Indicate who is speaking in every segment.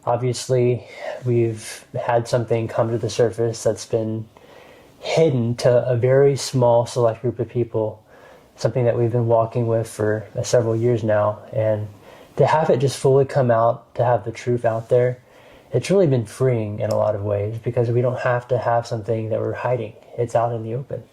Speaker 1: Obviously, we've had something come to the surface that's been hidden to a very small select group of people, something that we've been walking with for several years now. And to have it just fully come out, to have the truth out there, it's really been freeing in a lot of ways because we don't have to have something that we're hiding. It's out in the open.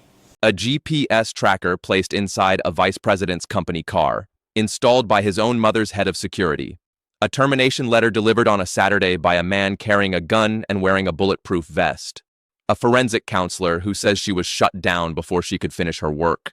Speaker 2: A GPS tracker placed inside a vice president's company car, installed by his own mother's head of security. A termination letter delivered on a Saturday by a man carrying a gun and wearing a bulletproof vest. A forensic counselor who says she was shut down before she could finish her work.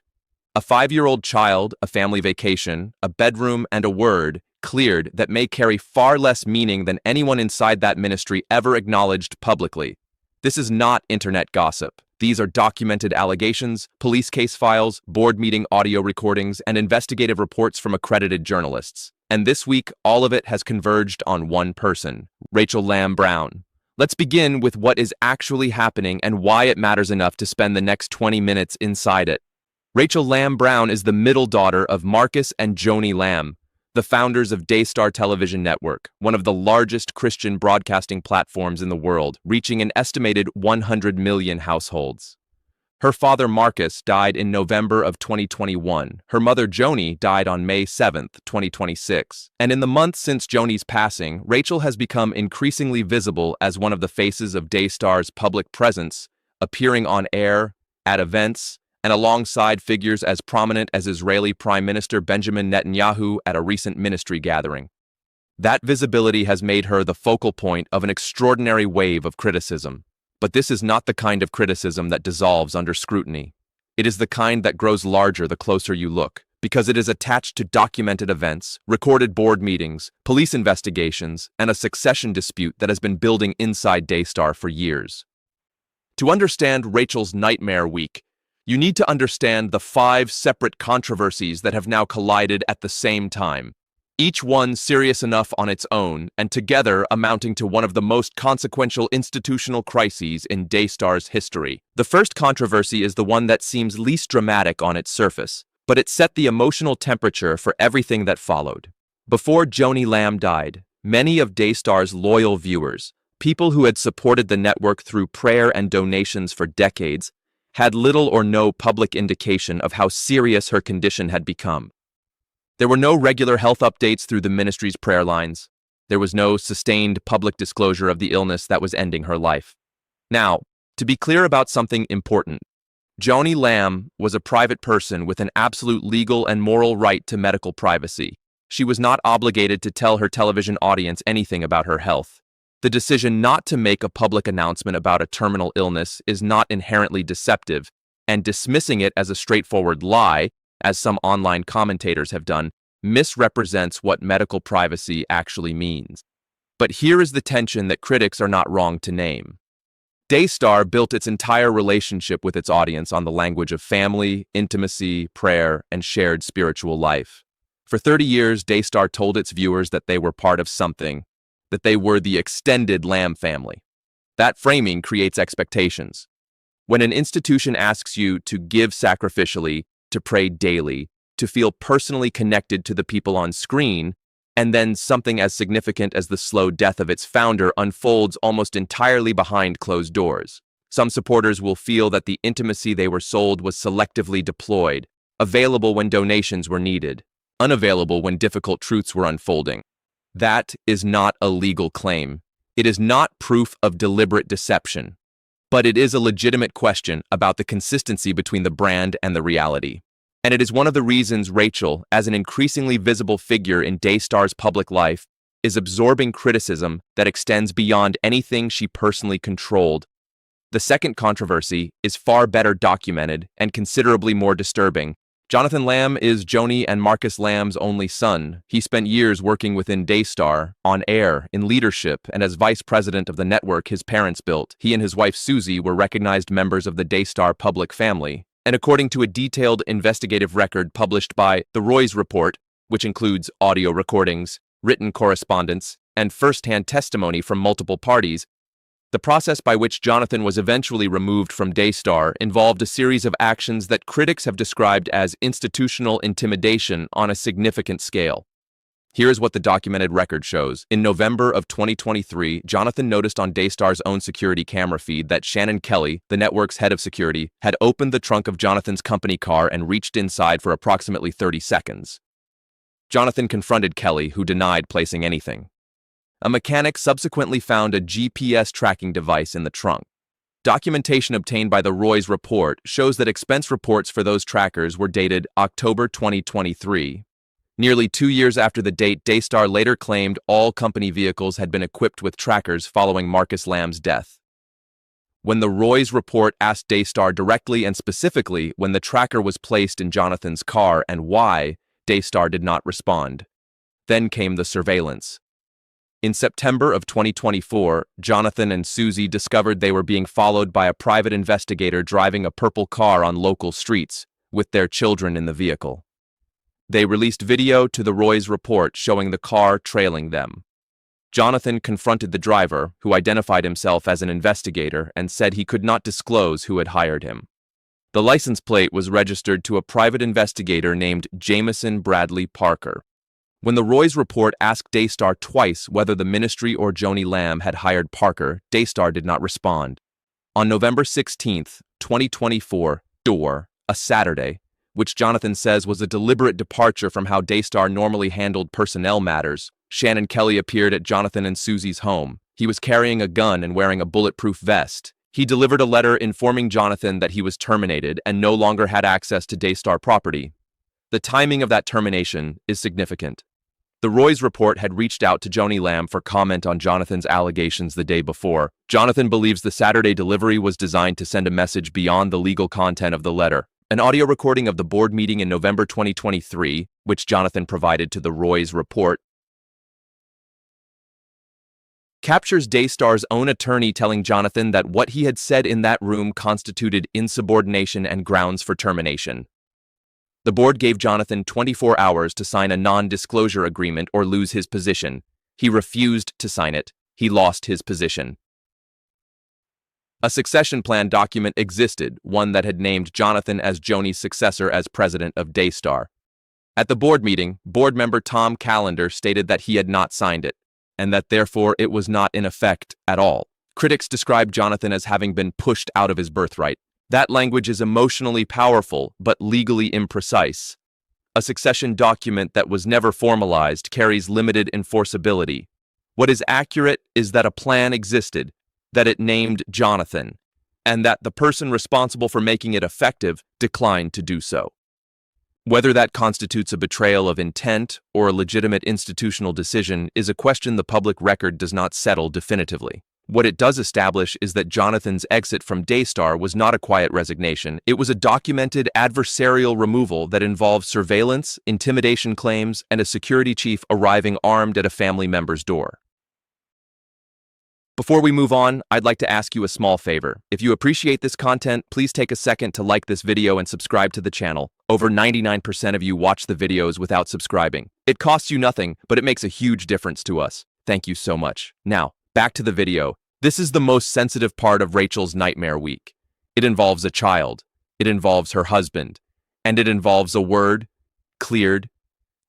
Speaker 2: A 5-year-old child, a family vacation, a bedroom, and a word cleared that may carry far less meaning than anyone inside that ministry ever acknowledged publicly. This is not internet gossip. These are documented allegations, police case files, board meeting audio recordings, and investigative reports from accredited journalists. And this week, all of it has converged on one person, Rachel Lamb Brown. Let's begin with what is actually happening and why it matters enough to spend the next 20 minutes inside it. Rachel Lamb Brown is the middle daughter of Marcus and Joni Lamb, the founders of Daystar television network, one of the largest Christian broadcasting platforms in the world, reaching an estimated 100 million households. Her father Marcus died in November of 2021. Her mother Joni died on May 7th, 2026. And in the months since Joni's passing, Rachel has become increasingly visible as one of the faces of Daystar's public presence, appearing on air, at events, and alongside figures as prominent as Israeli Prime Minister Benjamin Netanyahu at a recent ministry gathering. That visibility has made her the focal point of an extraordinary wave of criticism. But this is not the kind of criticism that dissolves under scrutiny. It is the kind that grows larger the closer you look, because it is attached to documented events, recorded board meetings, police investigations, and a succession dispute that has been building inside Daystar for years. To understand Rachel's nightmare week, you need to understand the 5 separate controversies that have now collided at the same time, each one serious enough on its own, and together amounting to one of the most consequential institutional crises in Daystar's history. The first controversy is the one that seems least dramatic on its surface, but it set the emotional temperature for everything that followed. Before Joni Lamb died, many of Daystar's loyal viewers, people who had supported the network through prayer and donations for decades, had little or no public indication of how serious her condition had become. There were no regular health updates through the ministry's prayer lines. There was no sustained public disclosure of the illness that was ending her life. Now, to be clear about something important, Joni Lamb was a private person with an absolute legal and moral right to medical privacy. She was not obligated to tell her television audience anything about her health. The decision not to make a public announcement about a terminal illness is not inherently deceptive, and dismissing it as a straightforward lie, as some online commentators have done, misrepresents what medical privacy actually means. But here is the tension that critics are not wrong to name. Daystar built its entire relationship with its audience on the language of family, intimacy, prayer, and shared spiritual life. For 30 years, Daystar told its viewers that they were part of something, that they were the extended Lamb family. That framing creates expectations. When an institution asks you to give sacrificially, to pray daily, to feel personally connected to the people on screen, and then something as significant as the slow death of its founder unfolds almost entirely behind closed doors, some supporters will feel that the intimacy they were sold was selectively deployed, available when donations were needed, unavailable when difficult truths were unfolding. That is not a legal claim. It is not proof of deliberate deception. But it is a legitimate question about the consistency between the brand and the reality. And it is one of the reasons Rachel, as an increasingly visible figure in Daystar's public life, is absorbing criticism that extends beyond anything she personally controlled. The second controversy is far better documented and considerably more disturbing. Jonathan Lamb is Joni and Marcus Lamb's only son. He spent years working within Daystar, on air, in leadership, and as vice president of the network his parents built. He and his wife Susie were recognized members of the Daystar public family. And according to a detailed investigative record published by The Roy's Report, which includes audio recordings, written correspondence, and first-hand testimony from multiple parties, the process by which Jonathan was eventually removed from Daystar involved a series of actions that critics have described as institutional intimidation on a significant scale. Here is what the documented record shows. In November of 2023, Jonathan noticed on Daystar's own security camera feed that Shannon Kelly, the network's head of security, had opened the trunk of Jonathan's company car and reached inside for approximately 30 seconds. Jonathan confronted Kelly, who denied placing anything. A mechanic subsequently found a GPS tracking device in the trunk. Documentation obtained by the Roy's report shows that expense reports for those trackers were dated October 2023. Nearly 2 years after the date, Daystar later claimed all company vehicles had been equipped with trackers following Marcus Lamb's death. When the Roy's report asked Daystar directly and specifically when the tracker was placed in Jonathan's car and why, Daystar did not respond. Then came the surveillance. In September of 2024, Jonathan and Susie discovered they were being followed by a private investigator driving a purple car on local streets, with their children in the vehicle. They released video to the Roy's report showing the car trailing them. Jonathan confronted the driver, who identified himself as an investigator and said he could not disclose who had hired him. The license plate was registered to a private investigator named Jameson Bradley Parker. When the Roy's report asked Daystar twice whether the ministry or Joni Lamb had hired Parker, Daystar did not respond. On November 16, 2024, a Saturday, which Jonathan says was a deliberate departure from how Daystar normally handled personnel matters, Shannon Kelly appeared at Jonathan and Susie's home. He was carrying a gun and wearing a bulletproof vest. He delivered a letter informing Jonathan that he was terminated and no longer had access to Daystar property. The timing of that termination is significant. The Roy's report had reached out to Joni Lamb for comment on Jonathan's allegations the day before. Jonathan believes the Saturday delivery was designed to send a message beyond the legal content of the letter. An audio recording of the board meeting in November 2023, which Jonathan provided to the Roy's report, captures Daystar's own attorney telling Jonathan that what he had said in that room constituted insubordination and grounds for termination. The board gave Jonathan 24 hours to sign a non-disclosure agreement or lose his position. He refused to sign it. He lost his position. A succession plan document existed, one that had named Jonathan as Joni's successor as president of Daystar. At the board meeting, board member Tom Callender stated that he had not signed it, and that therefore it was not in effect at all. Critics described Jonathan as having been pushed out of his birthright. That language is emotionally powerful, but legally imprecise. A succession document that was never formalized carries limited enforceability. What is accurate is that a plan existed, that it named Jonathan, and that the person responsible for making it effective declined to do so. Whether that constitutes a betrayal of intent or a legitimate institutional decision is a question the public record does not settle definitively. What it does establish is that Jonathan's exit from Daystar was not a quiet resignation. It was a documented adversarial removal that involved surveillance, intimidation claims, and a security chief arriving armed at a family member's door. Before we move on, I'd like to ask you a small favor. If you appreciate this content, please take a second to like this video and subscribe to the channel. Over 99% of you watch the videos without subscribing. It costs you nothing, but it makes a huge difference to us. Thank you so much. Now, back to the video. This is the most sensitive part of Rachel's nightmare week. It involves a child. It involves her husband. And it involves a word, cleared,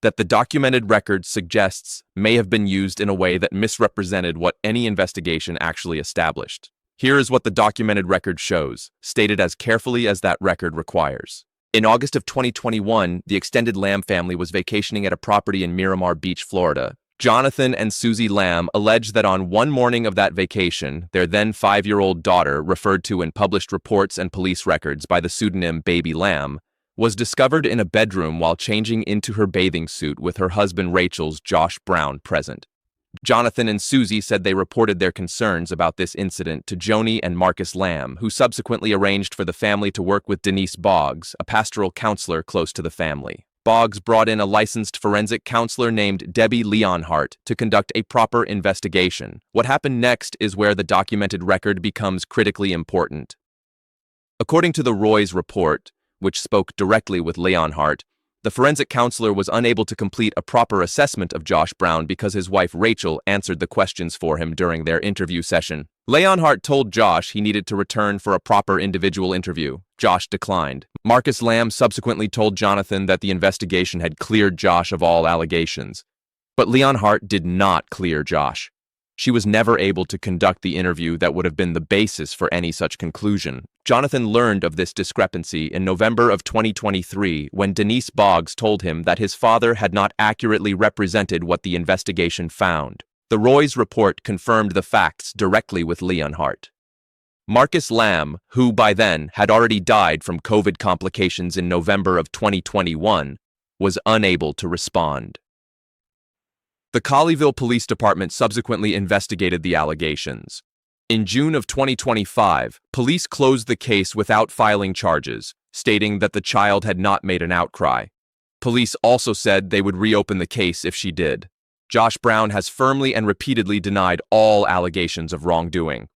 Speaker 2: that the documented record suggests may have been used in a way that misrepresented what any investigation actually established. Here is what the documented record shows, stated as carefully as that record requires. In August of 2021, the extended Lamb family was vacationing at a property in Miramar Beach, Florida. Jonathan and Susie Lamb alleged that on one morning of that vacation, their then 5-year-old daughter, referred to in published reports and police records by the pseudonym Baby Lamb, was discovered in a bedroom while changing into her bathing suit with her husband Rachel's Josh Brown present. Jonathan and Susie said they reported their concerns about this incident to Joni and Marcus Lamb, who subsequently arranged for the family to work with Denise Boggs, a pastoral counselor close to the family. Boggs brought in a licensed forensic counselor named Debbie Leonhardt to conduct a proper investigation. What happened next is where the documented record becomes critically important. According to the Roy's report, which spoke directly with Leonhardt, the forensic counselor was unable to complete a proper assessment of Josh Brown because his wife Rachel answered the questions for him during their interview session. Leonhardt told Josh he needed to return for a proper individual interview. Josh declined. Marcus Lamb subsequently told Jonathan that the investigation had cleared Josh of all allegations. But Leonhardt did not clear Josh. She was never able to conduct the interview that would have been the basis for any such conclusion. Jonathan learned of this discrepancy in November of 2023 when Denise Boggs told him that his father had not accurately represented what the investigation found. The Roy's report confirmed the facts directly with Leonhardt. Marcus Lamb, who by then had already died from COVID complications in November of 2021, was unable to respond. The Colleyville Police Department subsequently investigated the allegations. In June of 2025, police closed the case without filing charges, stating that the child had not made an outcry. Police also said they would reopen the case if she did. Josh Brown has firmly and repeatedly denied all allegations of wrongdoing.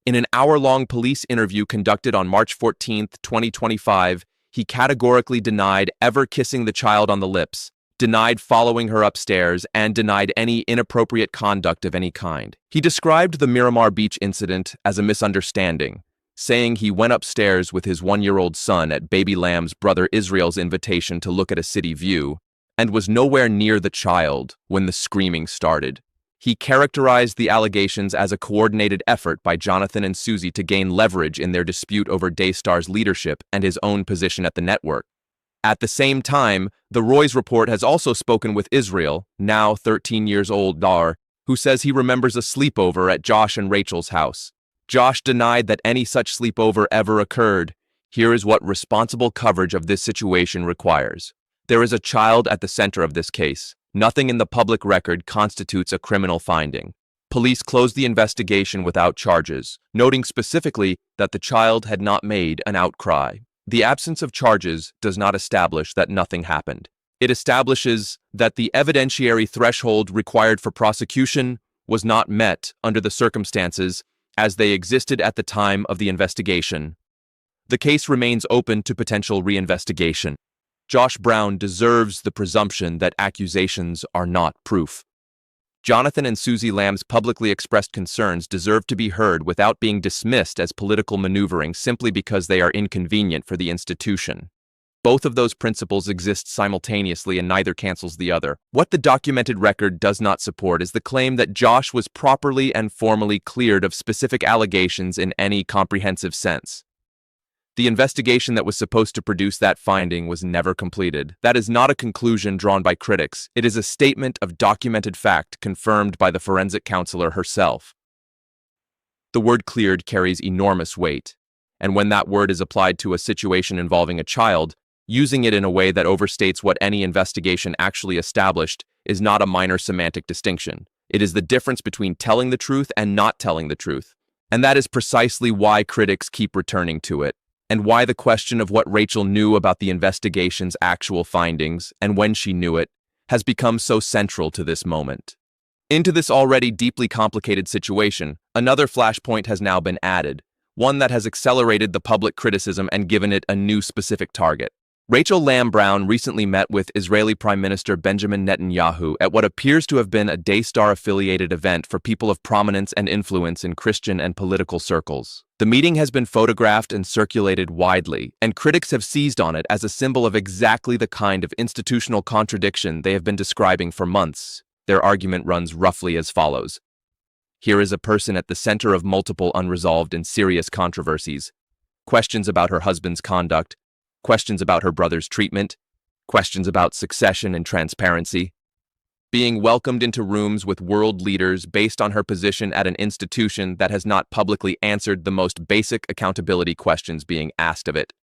Speaker 2: In an hour-long police interview conducted on March 14, 2025, he categorically denied ever kissing the child on the lips, denied following her upstairs, and denied any inappropriate conduct of any kind. He described the Miramar Beach incident as a misunderstanding, saying he went upstairs with his 1-year-old son at baby Lamb's brother Israel's invitation to look at a city view, and was nowhere near the child when the screaming started. He characterized the allegations as a coordinated effort by Jonathan and Susie to gain leverage in their dispute over Daystar's leadership and his own position at the network. At the same time, the Roy's report has also spoken with Israel, now 13 years old Dar, who says he remembers a sleepover at Josh and Rachel's house. Josh denied that any such sleepover ever occurred. Here is what responsible coverage of this situation requires. There is a child at the center of this case. Nothing in the public record constitutes a criminal finding. Police closed the investigation without charges, noting specifically that the child had not made an outcry. The absence of charges does not establish that nothing happened. It establishes that the evidentiary threshold required for prosecution was not met under the circumstances as they existed at the time of the investigation. The case remains open to potential reinvestigation. Josh Brown deserves the presumption that accusations are not proof. Jonathan and Susie Lamb's publicly expressed concerns deserve to be heard without being dismissed as political maneuvering simply because they are inconvenient for the institution. Both of those principles exist simultaneously and neither cancels the other. What the documented record does not support is the claim that Josh was properly and formally cleared of specific allegations in any comprehensive sense. The investigation that was supposed to produce that finding was never completed. That is not a conclusion drawn by critics. It is a statement of documented fact confirmed by the forensic counselor herself. The word cleared carries enormous weight, and when that word is applied to a situation involving a child, using it in a way that overstates what any investigation actually established is not a minor semantic distinction. It is the difference between telling the truth and not telling the truth. And that is precisely why critics keep returning to it, and why the question of what Rachel knew about the investigation's actual findings and when she knew it has become so central to this moment. Into this already deeply complicated situation, another flashpoint has now been added, one that has accelerated the public criticism and given it a new specific target. Rachel Lamb Brown recently met with Israeli Prime Minister Benjamin Netanyahu at what appears to have been a Daystar-affiliated event for people of prominence and influence in Christian and political circles. The meeting has been photographed and circulated widely, and critics have seized on it as a symbol of exactly the kind of institutional contradiction they have been describing for months. Their argument runs roughly as follows. Here is a person at the center of multiple unresolved and serious controversies. Questions about her husband's conduct, questions about her brother's treatment, questions about succession and transparency, being welcomed into rooms with world leaders based on her position at an institution that has not publicly answered the most basic accountability questions being asked of it.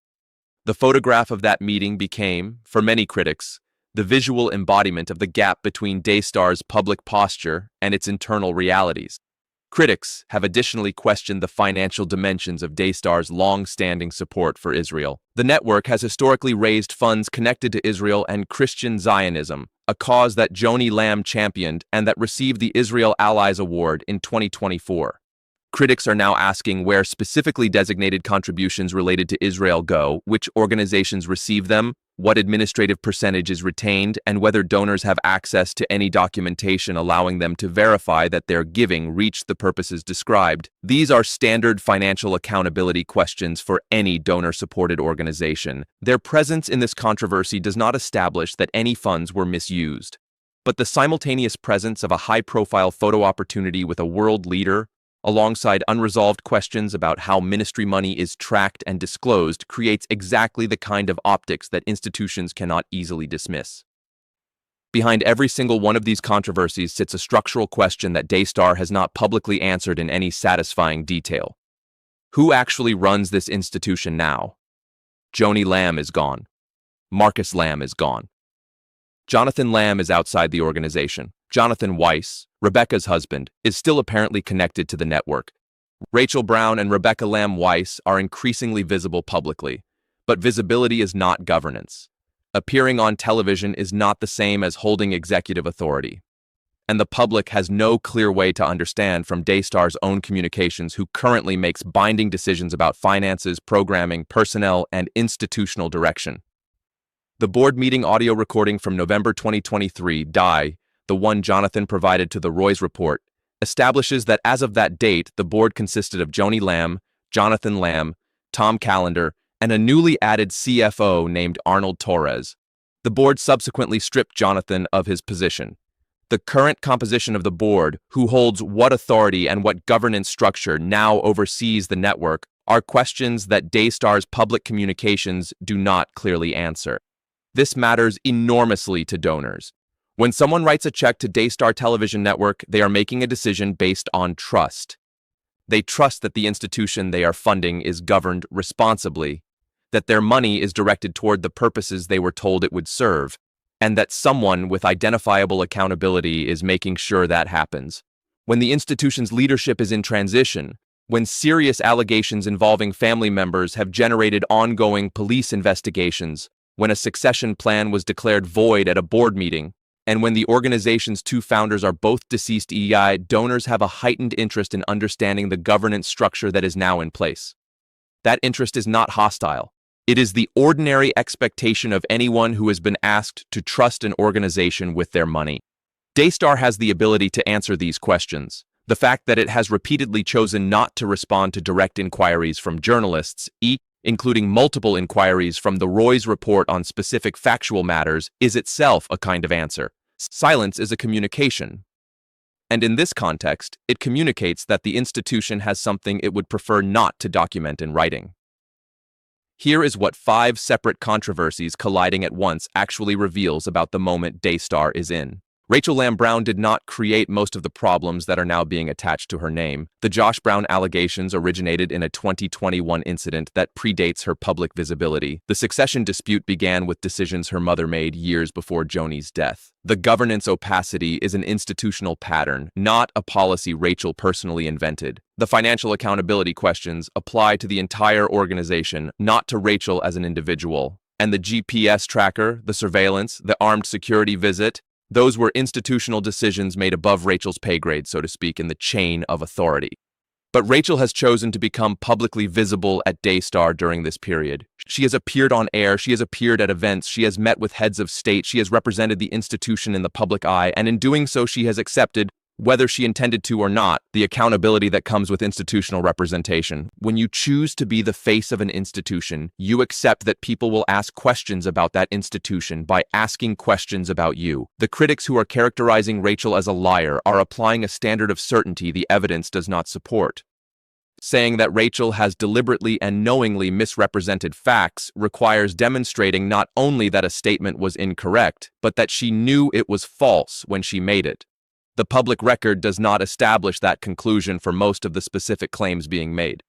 Speaker 2: The photograph of that meeting became, for many critics, the visual embodiment of the gap between Daystar's public posture and its internal realities. Critics have additionally questioned the financial dimensions of Daystar's long-standing support for Israel. The network has historically raised funds connected to Israel and Christian Zionism, a cause that Joni Lamb championed and that received the Israel Allies Award in 2024. Critics are now asking where specifically designated contributions related to Israel go, which organizations receive them, what administrative percentage is retained, and whether donors have access to any documentation allowing them to verify that their giving reached the purposes described. These are standard financial accountability questions for any donor-supported organization. Their presence in this controversy does not establish that any funds were misused. But the simultaneous presence of a high-profile photo opportunity with a world leader, alongside unresolved questions about how ministry money is tracked and disclosed, creates exactly the kind of optics that institutions cannot easily dismiss. Behind every single one of these controversies sits a structural question that Daystar has not publicly answered in any satisfying detail. Who actually runs this institution now? Joni Lamb is gone. Marcus Lamb is gone. Jonathan Lamb is outside the organization. Jonathan Weiss, Rebecca's husband, is still apparently connected to the network. Rachel Brown and Rebecca Lamb Weiss are increasingly visible publicly, but visibility is not governance. Appearing on television is not the same as holding executive authority. And the public has no clear way to understand from Daystar's own communications, who currently makes binding decisions about finances, programming, personnel, and institutional direction. The board meeting audio recording from November 2023, the one Jonathan provided to the Roy's report, establishes that as of that date, the board consisted of Joni Lamb, Jonathan Lamb, Tom Callender, and a newly added CFO named Arnold Torres. The board subsequently stripped Jonathan of his position. The current composition of the board, who holds what authority and what governance structure now oversees the network, are questions that Daystar's public communications do not clearly answer. This matters enormously to donors. When someone writes a check to Daystar Television Network, they are making a decision based on trust. They trust that the institution they are funding is governed responsibly, that their money is directed toward the purposes they were told it would serve, and that someone with identifiable accountability is making sure that happens. When the institution's leadership is in transition, when serious allegations involving family members have generated ongoing police investigations, when a succession plan was declared void at a board meeting, and when the organization's two founders are both deceased, donors have a heightened interest in understanding the governance structure that is now in place. That interest is not hostile. It is the ordinary expectation of anyone who has been asked to trust an organization with their money. Daystar has the ability to answer these questions. The fact that it has repeatedly chosen not to respond to direct inquiries from journalists, including multiple inquiries from the Roy's report on specific factual matters, is itself a kind of answer. Silence is a communication. And in this context, it communicates that the institution has something it would prefer not to document in writing. Here is what 5 separate controversies colliding at once actually reveals about the moment Daystar is in. Rachel Lamb Brown did not create most of the problems that are now being attached to her name. The Josh Brown allegations originated in a 2021 incident that predates her public visibility. The succession dispute began with decisions her mother made years before Joni's death. The governance opacity is an institutional pattern, not a policy Rachel personally invented. The financial accountability questions apply to the entire organization, not to Rachel as an individual. And the GPS tracker, the surveillance, the armed security visit, those were institutional decisions made above Rachel's pay grade, so to speak, in the chain of authority. But Rachel has chosen to become publicly visible at Daystar during this period. She has appeared on air, she has appeared at events, she has met with heads of state, she has represented the institution in the public eye, and in doing so she has accepted, whether she intended to or not, the accountability that comes with institutional representation. When you choose to be the face of an institution, you accept that people will ask questions about that institution by asking questions about you. The critics who are characterizing Rachel as a liar are applying a standard of certainty the evidence does not support. Saying that Rachel has deliberately and knowingly misrepresented facts requires demonstrating not only that a statement was incorrect, but that she knew it was false when she made it. The public record does not establish that conclusion for most of the specific claims being made.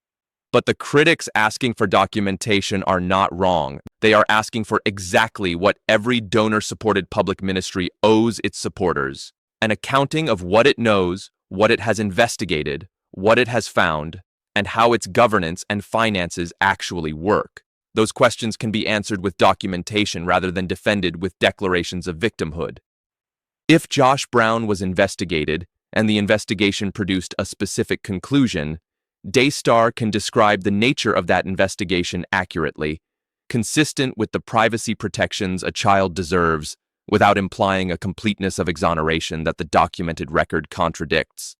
Speaker 2: But the critics asking for documentation are not wrong. They are asking for exactly what every donor-supported public ministry owes its supporters: an accounting of what it knows, what it has investigated, what it has found, and how its governance and finances actually work. Those questions can be answered with documentation rather than defended with declarations of victimhood. If Josh Brown was investigated, and the investigation produced a specific conclusion, Daystar can describe the nature of that investigation accurately, consistent with the privacy protections a child deserves, without implying a completeness of exoneration that the documented record contradicts.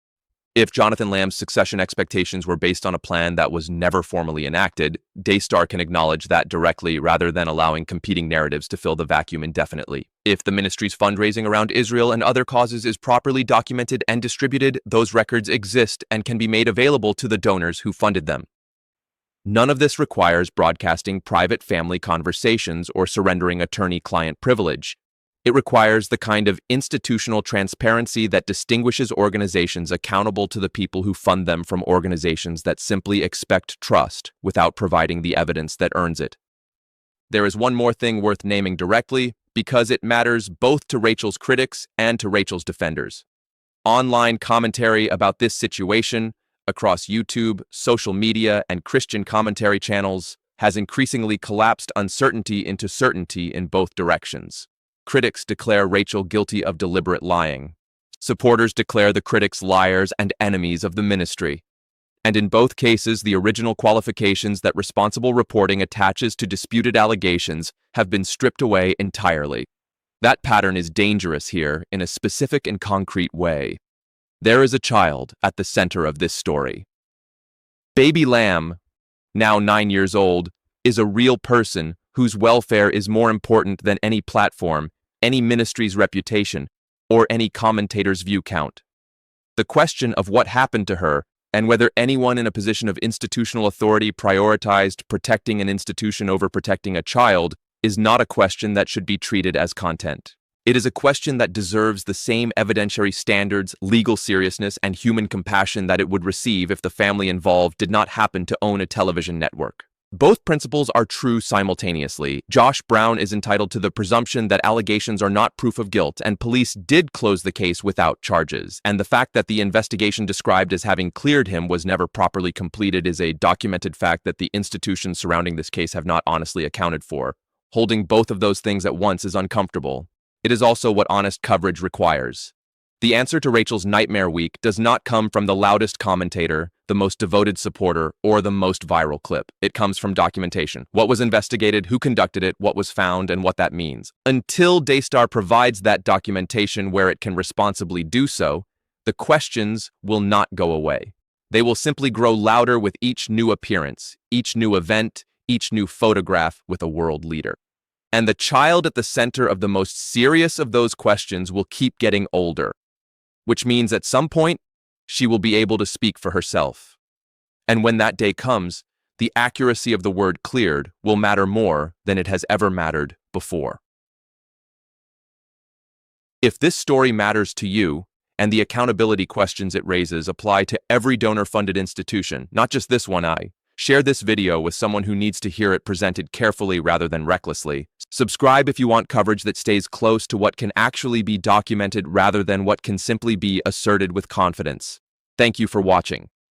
Speaker 2: If Jonathan Lamb's succession expectations were based on a plan that was never formally enacted, Daystar can acknowledge that directly rather than allowing competing narratives to fill the vacuum indefinitely. If the ministry's fundraising around Israel and other causes is properly documented and distributed, those records exist and can be made available to the donors who funded them. None of this requires broadcasting private family conversations or surrendering attorney-client privilege. It requires the kind of institutional transparency that distinguishes organizations accountable to the people who fund them from organizations that simply expect trust without providing the evidence that earns it. There is one more thing worth naming directly, because it matters both to Rachel's critics and to Rachel's defenders. Online commentary about this situation, across YouTube, social media, and Christian commentary channels, has increasingly collapsed uncertainty into certainty in both directions. Critics declare Rachel guilty of deliberate lying. Supporters declare the critics liars and enemies of the ministry. And in both cases, the original qualifications that responsible reporting attaches to disputed allegations have been stripped away entirely. That pattern is dangerous here in a specific and concrete way. There is a child at the center of this story. Baby Lamb, now 9 years old, is a real person whose welfare is more important than any platform, any ministry's reputation, or any commentator's view count. The question of what happened to her and whether anyone in a position of institutional authority prioritized protecting an institution over protecting a child is not a question that should be treated as content. It is a question that deserves the same evidentiary standards, legal seriousness, and human compassion that it would receive if the family involved did not happen to own a television network. Both principles are true simultaneously. Josh Brown is entitled to the presumption that allegations are not proof of guilt, and police did close the case without charges. And the fact that the investigation described as having cleared him was never properly completed is a documented fact that the institutions surrounding this case have not honestly accounted for. Holding both of those things at once is uncomfortable. It is also what honest coverage requires. The answer to Rachel's nightmare week does not come from the loudest commentator, the most devoted supporter, or the most viral clip. It comes from documentation. What was investigated, who conducted it, what was found, and what that means. Until Daystar provides that documentation where it can responsibly do so, the questions will not go away. They will simply grow louder with each new appearance, each new event, each new photograph with a world leader. And the child at the center of the most serious of those questions will keep getting older, which means at some point, she will be able to speak for herself. And when that day comes, the accuracy of the word cleared will matter more than it has ever mattered before. If this story matters to you, and the accountability questions it raises apply to every donor-funded institution, not just this one, share this video with someone who needs to hear it presented carefully rather than recklessly. Subscribe if you want coverage that stays close to what can actually be documented rather than what can simply be asserted with confidence. Thank you for watching.